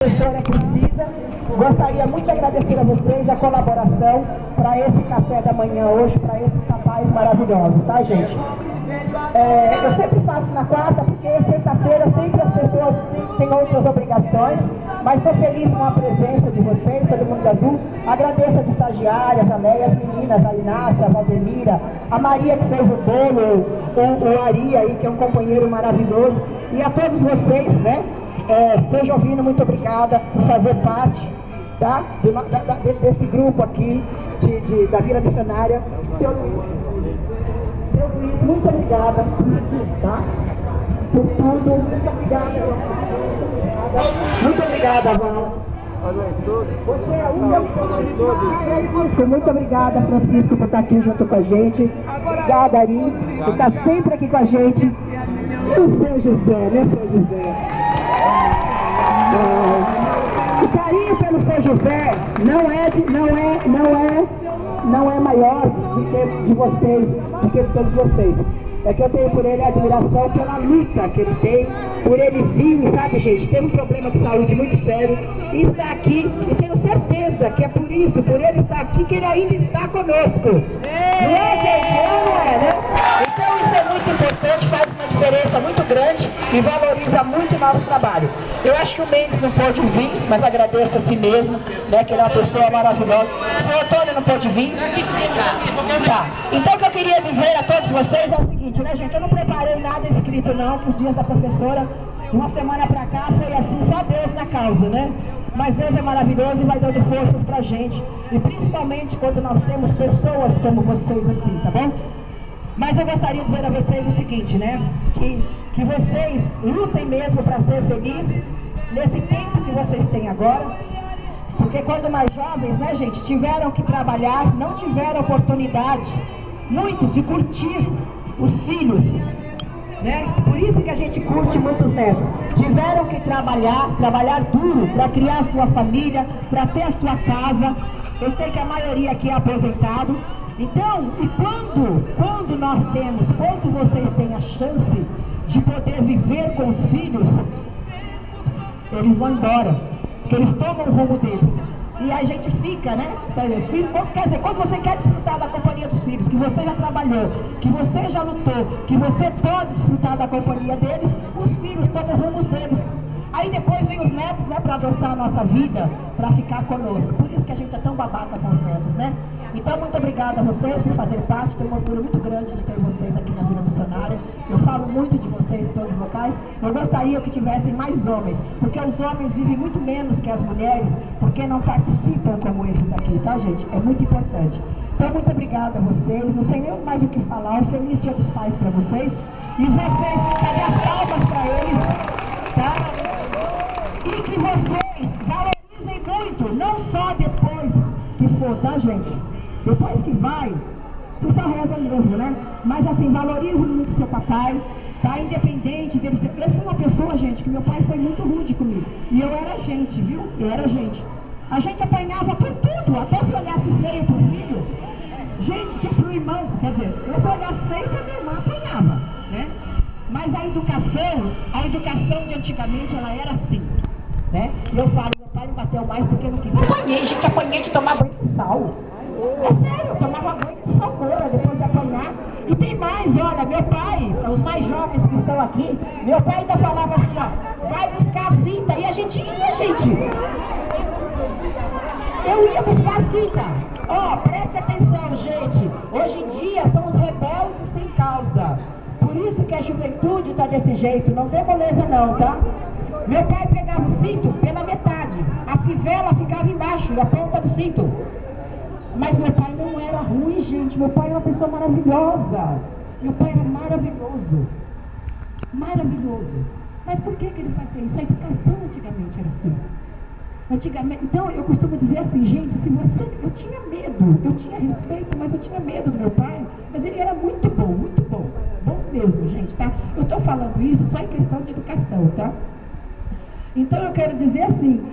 professora precisa. Gostaria muito de agradecer a vocês a colaboração para esse café da manhã hoje, para esses papais maravilhosos, tá, gente? Eu sempre faço na quarta, porque sexta-feira sempre as pessoas têm outras obrigações, mas estou feliz com a presença de vocês, todo mundo de azul. Agradeço as estagiárias, a Leia, as meninas, a Inácia, a Valdemira, a Maria que fez o bolo, o Ari aí, que é um companheiro maravilhoso, e a todos vocês, né? Seja ouvindo, muito obrigada por fazer parte, tá? Desse grupo aqui da Vila Missionária. Seu Luiz, muito obrigada, tá? Por tudo, muito obrigada. Muito obrigada, Val. Você é Francisco, muito obrigada, Francisco, por estar aqui junto com a gente. Obrigada, Ari, por estar sempre aqui com a gente. E o seu José, né, seu José? O carinho pelo seu José não é maior do que de vocês, do que de todos vocês. É que eu tenho por ele admiração pela luta que ele tem, por ele vir, sabe, gente, teve um problema de saúde muito sério e está aqui, e tenho certeza que é por isso, por ele estar aqui, que ele ainda está conosco. Não é, gente? Não é, né? Então isso é muito importante, faz uma diferença muito grande e valoriza muito o nosso trabalho. Eu acho que o Mendes não pôde vir, mas agradeço a si mesmo, né, que ele é uma pessoa maravilhosa. O senhor Antônio não pôde vir? Tá. Então o que eu queria dizer a todos vocês é o seguinte, né, gente? Eu não preparei nada escrito não, que os dias da professora, de uma semana pra cá, foi assim, só Deus na causa, né? Mas Deus é maravilhoso e vai dando forças pra gente. E principalmente quando nós temos pessoas como vocês assim, tá bom? Mas eu gostaria de dizer a vocês o seguinte, né? Que vocês lutem mesmo para ser felizes nesse tempo que vocês têm agora. Porque quando mais jovens, né, gente, tiveram que trabalhar, não tiveram oportunidade, muitos, de curtir os filhos, né? Por isso que a gente curte muitos netos. Tiveram que trabalhar duro para criar a sua família, para ter a sua casa. Eu sei que a maioria aqui é aposentado. Então, e quando nós temos, quando vocês têm a chance de poder viver com os filhos, eles vão embora, porque eles tomam o rumo deles. E a gente fica, né? Os filhos, quer dizer, quando você quer desfrutar da companhia dos filhos, que você já trabalhou, que você já lutou, que você pode desfrutar da companhia deles, os filhos tomam rumos deles. Aí depois vem os netos, né, para adoçar a nossa vida, para ficar conosco. Por isso que a gente é tão babaca com os netos, né? Então, muito obrigada a vocês por fazer parte. Tenho um orgulho muito grande de ter vocês aqui na Vila Missionária. Eu falo muito de vocês em todos os locais. Eu gostaria que tivessem mais homens, porque os homens vivem muito menos que as mulheres, porque não participam como esses daqui, tá, gente? É muito importante. Então, muito obrigada a vocês. Não sei nem mais o que falar. Um feliz Dia dos Pais para vocês. E vocês, cadê as palmas para eles? Tá? E que vocês valorizem muito, não só depois que for, tá, gente? Depois que vai, você só reza mesmo, né? Mas assim, valorize muito seu papai, tá? Independente dele ser... Eu fui uma pessoa, gente, que meu pai foi muito rude comigo. E eu era gente, viu? Eu era gente. A gente apanhava por tudo, até se olhasse feio pro filho. Gente, pro irmão, quer dizer, eu se olhasse feio pra minha irmã, apanhava, né? Mas a educação de antigamente, ela era assim, né? E eu falo, meu pai não bateu mais porque não quis. Eu apanhei, gente, apanhei de tomar banho de sal. É sério, eu tomava banho de salmoura depois de apanhar. E tem mais, olha, meu pai, os mais jovens que estão aqui, meu pai ainda falava assim, ó, vai buscar a cinta. E a gente ia, gente. Eu ia buscar a cinta. Ó, preste atenção, gente. Hoje em dia são os rebeldes sem causa. Por isso que a juventude tá desse jeito, não dê moleza não, tá? Meu pai pegava o cinto pela metade, a fivela ficava embaixo, a ponta do cinto. Mas meu pai não era ruim, gente. Meu pai era uma pessoa maravilhosa. Meu pai era maravilhoso. Maravilhoso. Mas por que ele fazia isso? A educação antigamente era assim. Antigamente, então eu costumo dizer assim, gente, se você... Eu tinha medo, eu tinha respeito, mas eu tinha medo do meu pai. Mas ele era muito bom, muito bom. Bom mesmo, gente, tá? Eu tô falando isso só em questão de educação, tá? Então eu quero dizer assim...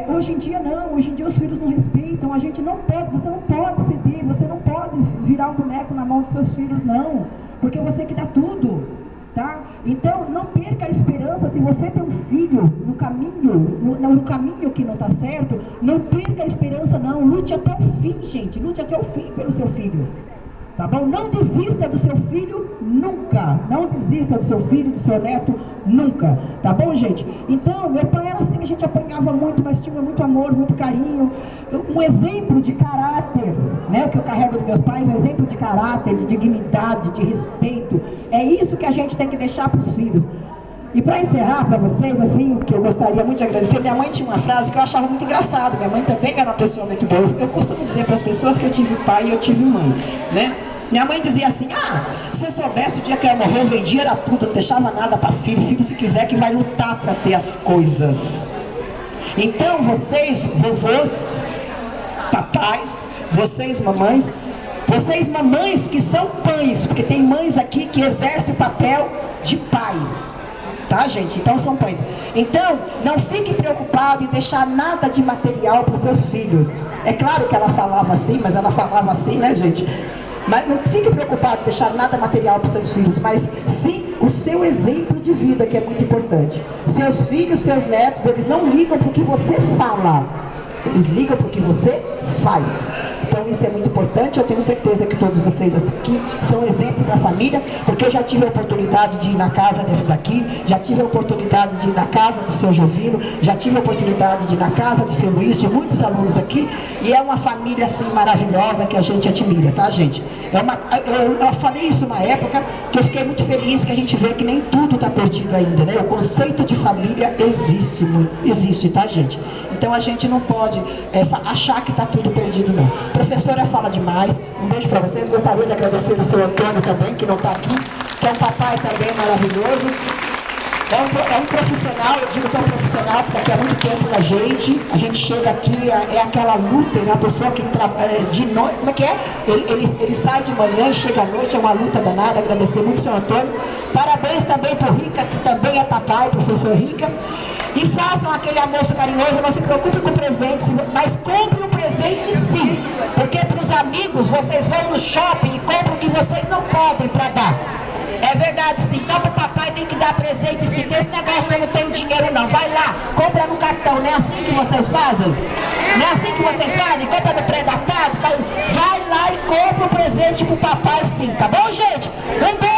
hoje em dia não, hoje em dia os filhos não respeitam, a gente não pode, você não pode ceder, você não pode virar um boneco na mão dos seus filhos, não, porque você que dá tudo, tá? Então, não perca a esperança. Se você tem um filho no caminho, no caminho que não está certo, não perca a esperança, não. Lute até o fim, gente. Lute até o fim pelo seu filho. Tá bom? Não desista do seu filho nunca. Não desista do seu filho, do seu neto nunca. Tá bom, gente? Então, meu pai era assim, a gente apanhava muito, mas tinha muito amor, muito carinho. Um exemplo de caráter, né? O que eu carrego dos meus pais, um exemplo de caráter, de dignidade, de respeito. É isso que a gente tem que deixar para os filhos. E para encerrar para vocês, assim, que eu gostaria muito de agradecer, minha mãe tinha uma frase que eu achava muito engraçada. Minha mãe também era uma pessoa muito boa. Eu costumo dizer para as pessoas que eu tive pai e eu tive mãe, né? Minha mãe dizia assim, se eu soubesse o dia que eu ia morrer, eu vendia era tudo, não deixava nada para filho. Filho, se quiser, que vai lutar para ter as coisas. Então, vocês, vovôs, papais, vocês, mamães que são pães, porque tem mães aqui que exercem o papel de pai. Tá, gente? Então são pães. Então, não fique preocupado em deixar nada de material para os seus filhos. É claro que ela falava assim, mas ela falava assim, né, gente? Mas não fique preocupado em deixar nada material para os seus filhos, mas sim o seu exemplo de vida, que é muito importante. Seus filhos, seus netos, eles não ligam para o que você fala, eles ligam para o que você faz. Então isso é muito importante. Eu tenho certeza que todos vocês aqui são exemplo da família, porque eu já tive a oportunidade de ir na casa desse daqui, já tive a oportunidade de ir na casa do seu Jovino, já tive a oportunidade de ir na casa do seu Luiz, de muitos alunos aqui, e é uma família assim maravilhosa que a gente admira, tá, gente? Eu falei isso uma época que eu fiquei muito feliz, que a gente vê que nem tudo está perdido ainda, né? O conceito de família existe, tá, gente? Então a gente não pode achar que está tudo perdido, não. A professora fala demais. Um beijo para vocês. Gostaria de agradecer o seu Antônio também, que não está aqui, que é um papai também maravilhoso. É um profissional, eu digo que é um profissional que está aqui há muito tempo com a gente chega aqui, é aquela luta, é uma pessoa que de noite, como é que é? Ele sai de manhã e chega à noite, é uma luta danada. Agradecer muito o seu Antônio. Parabéns também para o Rica, que também é papai, professor Rica. E façam aquele almoço carinhoso, não se preocupe com presentes, mas compre um presente sim, porque para os amigos vocês vão no shopping e compram o que vocês não podem para dar. É verdade sim, então para o papai tem que dar presente sim, tem esse negócio que eu não tenho dinheiro não, vai lá, compra no cartão, não é assim que vocês fazem? Não é assim que vocês fazem? Compra no pré-datado, vai lá e compra um presente para o papai sim, tá bom, gente? Um beijo!